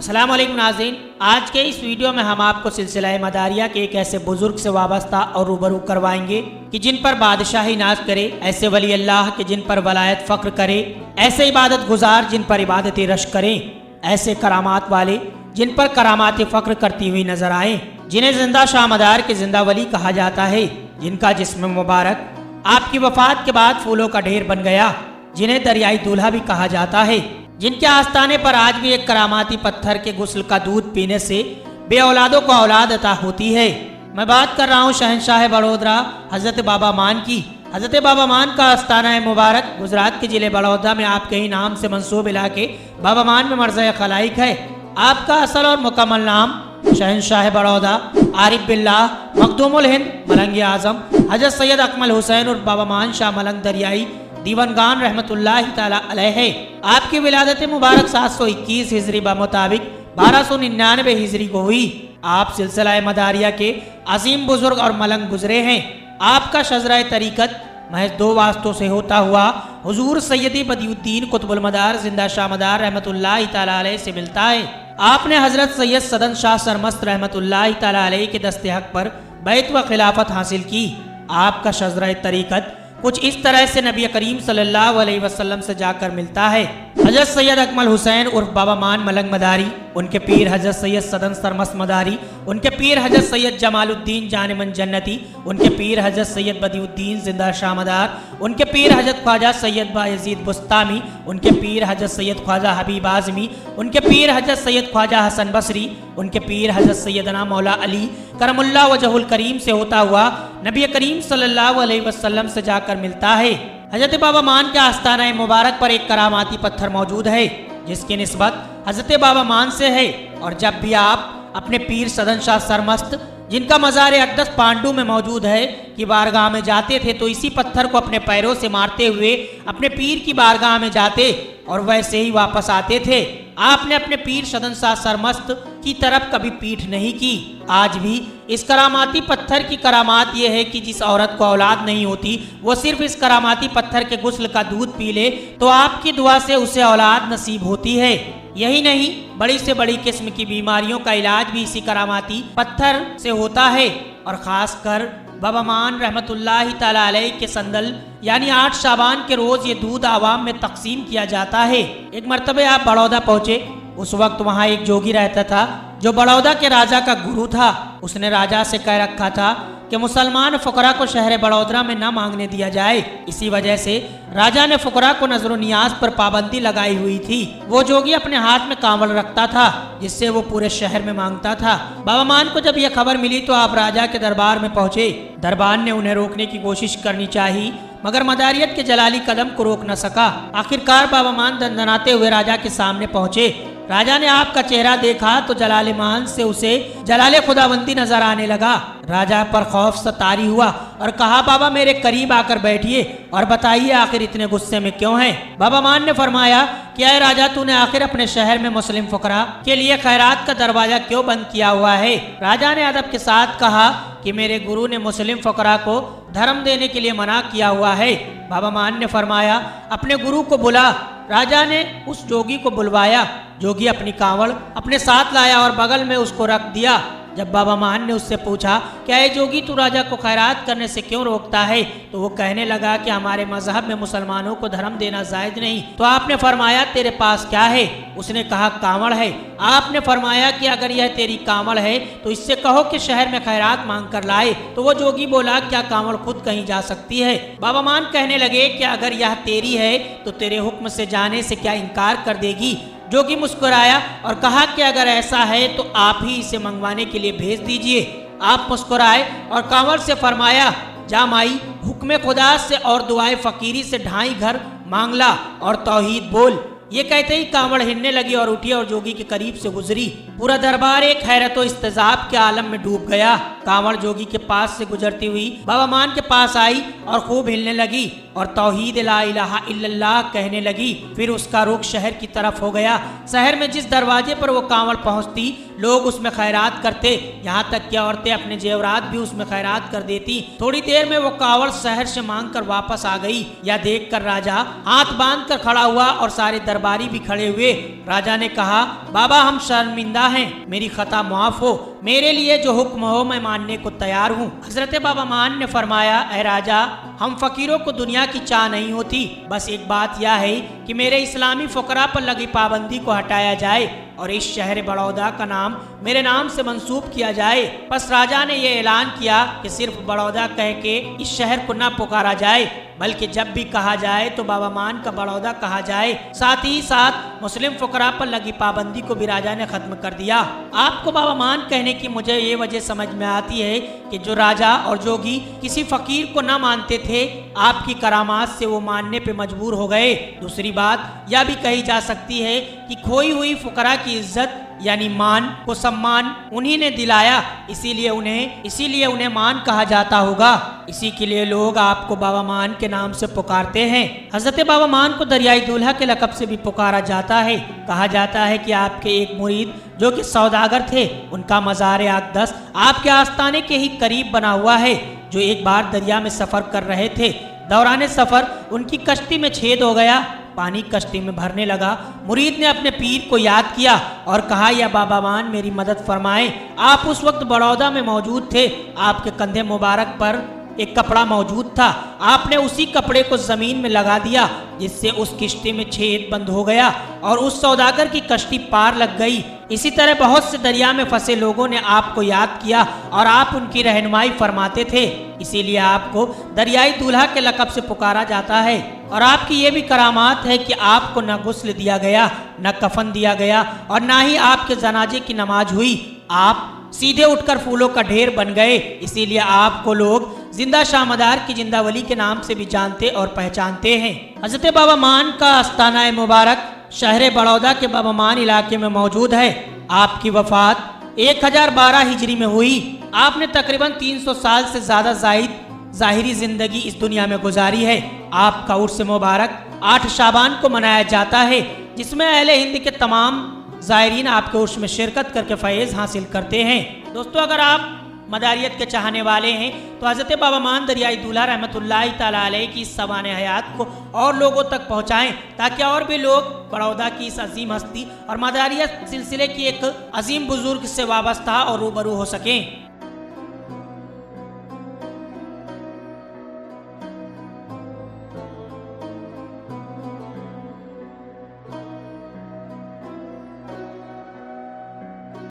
अस्सलाम वालेकुम नाज़रीन, आज के इस वीडियो में हम आपको सिलसिला मदारिया के एक ऐसे बुजुर्ग से वाबस्ता और रूबरू करवाएंगे कि जिन पर बादशाही नाज करे, ऐसे वली अल्लाह के जिन पर वलायत फ़ख्र करे, ऐसे इबादत गुजार जिन पर इबादत रश करें, ऐसे करामात वाले जिन पर करामात फ़ख्र करती हुई नजर आए, जिन्हें जिंदा शामदार के जिंदा वली कहा जाता है, जिनका जिस्म मुबारक आपकी वफात के बाद फूलों का ढेर बन गया, जिन्हें दरियाई दूल्हा भी कहा जाता है, जिनके आस्थाने पर आज भी एक करामाती पत्थर के गुस्ल का दूध पीने से बे औलादों को औलाद अता होती है। मैं बात कर रहा हूँ शहंशाह बड़ौदा हजरत बाबा मान की। हजरत बाबा मान का आस्थाना है मुबारक गुजरात के जिले बड़ौदा में आपके ही नाम से मंसूब इलाके बाबा मान में मर्ज़ खलाइक है। आपका असल और मुकम्मल नाम शहंशाह बड़ौदा आरिफ बिल्लाह मखदूमुल हिंद मलंग आज़म हजरत सैयद अकमल हुसैन और बाबा मान शाह मलंग दरियाई दीवानगान रहमतुल्लाहि ताला अलैह है। आपकी विलादत मुबारक 721 हिजरी मुताबिक 1299 हिजरी को हुई। आप सिलसिला मदारिया के अजीम बुजुर्ग और मलंग गुजरे हैं। आपका शजरा तरीकत महज 2 वास्तों से होता हुआ हुजूर सैयदी बदियुद्दीन कुतुबुल मदार जिंदा शामदार रहमतुल्लाहि ताला अलैह से मिलता है। आपने हजरत सैयद सदन शाह सरमस्त रहमतुल्लाहि ताला अलैह के दस्ते हक पर बैत व खिलाफत हासिल की। आपका शजरा तरीकत कुछ इस तरह से नबी करीम सल्लल्लाहु अलैहि वसल्लम से जाकर मिलता है। हजरत सैयद अकमल हुसैन उर्फ बाबा मान मलंग मदारी, उनके पीर हजरत सैयद सदन सरमस्त मदारी, उनके पीर हजरत सैयद जमालुद्दीन जानेमन जन्नती, उनके पीर हजरत सैयद बदियुद्दीन जिंदा शामदार, उनके पीर हजरत ख्वाजा सैयद बायजीद बुस्तामी, उनके पीर हजरत सैयद ख्वाजा हबीब आज़मी, उनके पीर हजरत सैयद ख्वाजा हसन बसरी, उनके पीर हजरत सैयदना मौला अली करमुल्लाह वजहुल करीम से होता हुआ नबी करीम सल्लल्लाहु अलैहि वसल्लम से जाकर मिलता है। हजरत बाबा मान के आस्थाना मुबारक पर एक करामाती पत्थर मौजूद है जिसकी निस्बत हजरत बाबा मान से है। और जब भी आप अपने पीर सदन शाह सरमस्त जिनका मज़ार अक़दस पांडु में मौजूद है कि बारगाह में जाते थे तो इसी पत्थर को अपने पैरों से मारते हुए अपने पीर की बारगाह में जाते और वैसे ही वापस आते थे। आपने अपने पीर सदन शाह सरमस्त की तरफ कभी पीठ नहीं की। आज भी इस करामाती पत्थर की करामात यह है कि जिस औरत को औलाद नहीं होती वो सिर्फ इस करामाती पत्थर के गुस्ल का दूध पी ले तो आपकी दुआ से उसे औलाद नसीब होती है। यही नहीं, बड़ी से बड़ी किस्म की बीमारियों का इलाज भी इसी करामाती पत्थर से होता है। और ख़ास कर बाबा मान रहमतुल्लाहि ताला अलैह के संदल यानी 8 शाबान के रोज़ ये दूध आवाम में तकसीम किया जाता है। एक मरतबे आप बड़ौदा पहुँचे। उस वक्त वहाँ एक जोगी रहता था जो बड़ौदा के राजा का गुरु था। उसने राजा से कह रखा था कि मुसलमान फ़ुकरा को शहर बड़ौदा में न मांगने दिया जाए। इसी वजह से राजा ने फ़ुकरा को नजर नियाज पर पाबंदी लगाई हुई थी। वो जोगी अपने हाथ में कांवड़ रखता था जिससे वो पूरे शहर में मांगता था। बाबा मान को जब यह खबर मिली तो आप राजा के दरबार में पहुंचे। दरबार ने उन्हें रोकने की कोशिश करनी चाहिए मगर मदारियत के जलाली कदम को रोक न सका। आखिरकार बाबा मान दंदनाते हुए राजा के सामने पहुंचे। राजा ने आपका चेहरा देखा तो जलाले मान से उसे जलाले खुदाबंदी नजर आने लगा। राजा पर खौफ से तारी हुआ और कहा, बाबा मेरे करीब आकर बैठिए और बताइए आखिर इतने गुस्से में क्यों हैं। बाबा मान ने फरमाया कि अय राजा, तूने आखिर अपने शहर में मुस्लिम फुकरा के लिए खैरात का दरवाजा क्यों बंद किया हुआ है। राजा ने अदब के साथ कहा कि मेरे गुरु ने मुस्लिम फुकरा को धर्म देने के लिए मना किया हुआ है। बाबा मान ने फरमाया, अपने गुरु को बुला। राजा ने उस जोगी को बुलवाया। जोगी अपनी कांवड़ अपने साथ लाया और बगल में उसको रख दिया। जब बाबा मान ने उससे पूछा, क्या ये जोगी तू राजा को खैरात करने से क्यों रोकता है, तो वो कहने लगा कि हमारे मजहब में मुसलमानों को धर्म देना जायज नहीं। तो आपने फरमाया, तेरे पास क्या है? उसने कहा, कांवड़ है। आपने फरमाया कि अगर यह तेरी कांवड़ है तो इससे कहो कि शहर में खैरात मांग कर लाए। तो वो जोगी बोला, क्या कांवड़ खुद कहीं जा सकती है? बाबा मान कहने लगे कि अगर यह तेरी है तो तेरे हुक्म से जाने से क्या इनकार कर देगी? जोगी मुस्कुराया और कहा कि अगर ऐसा है तो आप ही इसे मंगवाने के लिए भेज दीजिए। आप मुस्कुराए और कांवड़ से फरमाया, जा माई, हुक्म खुदा से और दुआए फकीरी से ढाई घर मांगला और तौहीद बोल। ये कहते ही कांवड़ हिलने लगी और उठी और जोगी के करीब से गुजरी। पूरा दरबार एक हैरत और इस्तेजाब के आलम में डूब गया। कांवड़ जोगी के पास से गुजरती हुई बाबा मान के पास आई और खूब हिलने लगी और तौहीद ला इलाहा इल्लल्लाह कहने लगी। फिर उसका रुख शहर की तरफ हो गया। शहर में जिस दरवाजे पर वो कांवड़ पहुंचती लोग उसमें खैरात करते, यहाँ तक कि औरतें अपने जेवरात भी उसमें खैरात कर देती। थोड़ी देर में वो कांवड़ शहर से मांग कर वापस आ गई। यह देख कर राजा हाथ बांध कर खड़ा हुआ और सारे दरबारी भी खड़े हुए। राजा ने कहा, बाबा हम शर्मिंदा हैं, मेरी खता माफ हो, मेरे लिए जो हुक्म हो मैं मानने को तैयार हूँ। हजरत बाबा मान ने फरमाया, ए राजा, हम फकीरों को दुनिया की चाह नहीं होती, बस एक बात यह है कि मेरे इस्लामी फकरा पर लगी पाबंदी को हटाया जाए और इस शहर बड़ौदा का नाम मेरे नाम से मंसूब किया जाए। बस राजा ने यह ऐलान किया कि सिर्फ बड़ौदा कह के इस शहर को न पुकारा जाए, बल्कि जब भी कहा जाए तो बाबा मान का बड़ौदा कहा जाए। साथ ही साथ मुस्लिम फकरा पर लगी पाबंदी को भी राजा ने खत्म कर दिया। आपको बाबा मान कहने की मुझे ये वजह समझ में आती है कि जो राजा और जोगी किसी फकीर को न मानते थे, आपकी करामात से वो मानने पे मजबूर हो गए। दूसरी बात यह भी कही जा सकती है कि खोई हुई फकरा की इज्जत यानी मान को सम्मान उन्हीं ने दिलाया, इसीलिए उन्हें मान कहा जाता होगा। इसी के लिए लोग आपको बाबा मान के नाम से पुकारते हैं। हजरत बाबा मान को दरियाई दूल्हा के लक़ब से भी पुकारा जाता है। कहा जाता है कि आपके एक मुरीद जो कि सौदागर थे, उनका मज़ार अक़दस आपके आस्ताने के ही करीब बना हुआ है, जो एक बार दरिया में सफ़र कर रहे थे। दौरान सफ़र उनकी कश्ती में छेद हो गया, पानी कश्ती में भरने लगा। मुरीद ने अपने पीर को याद किया और कहा, या बाबा मान मेरी मदद फरमाएं। आप उस वक्त बड़ौदा में मौजूद थे, आपके कंधे मुबारक पर एक कपड़ा मौजूद था, आपने उसी कपड़े को जमीन में लगा दिया, जिससे उस किश्ती में छेद बंद हो गया और उस सौदागर की कश्ती पार लग गई। इसी तरह बहुत से दरिया में फंसे लोगों ने आपको याद किया और आप उनकी रहनुमाई फरमाते थे, इसीलिए आपको दरियाई दूल्हा के लक़ब से पुकारा जाता है। और आपकी ये भी करामात है कि आपको न गुस्ल दिया गया, न कफन दिया गया और न ही आपके जनाजे की नमाज हुई। आप सीधे उठकर फूलों का ढेर बन गए, इसीलिए आपको लोग जिंदा शाहमदार की जिंदा वली के नाम से भी जानते और पहचानते हैं। हजरत बाबा मान का आस्ताना मुबारक शहर बड़ौदा के बाबा मान इलाके में मौजूद है। आपकी वफात 1012 हिजरी में हुई। आपने तकरीबन 300 साल से ज़्यादा ज़ाहिरी ज़िंदगी इस दुनिया में गुजारी है। आपका उर्स मुबारक 8 शाबान को मनाया जाता है, जिसमें अहले हिंद के तमाम ज़ायरीन आपके उर्स में शिरकत करके फैज़ हासिल करते हैं। दोस्तों, अगर आप मदारियत के चाहने वाले हैं तो हज़रत बाबा मान दरियाई दूल्हा रहमतुल्लाहि तआला अलैह की इस सवाने हयात को और लोगों तक पहुँचाएँ, ताकि और भी लोग बड़ौदा की इस अजीम हस्ती और मदारियत सिलसिले की एक अजीम बुजुर्ग से वाबस्ता और रूबरू हो सकें।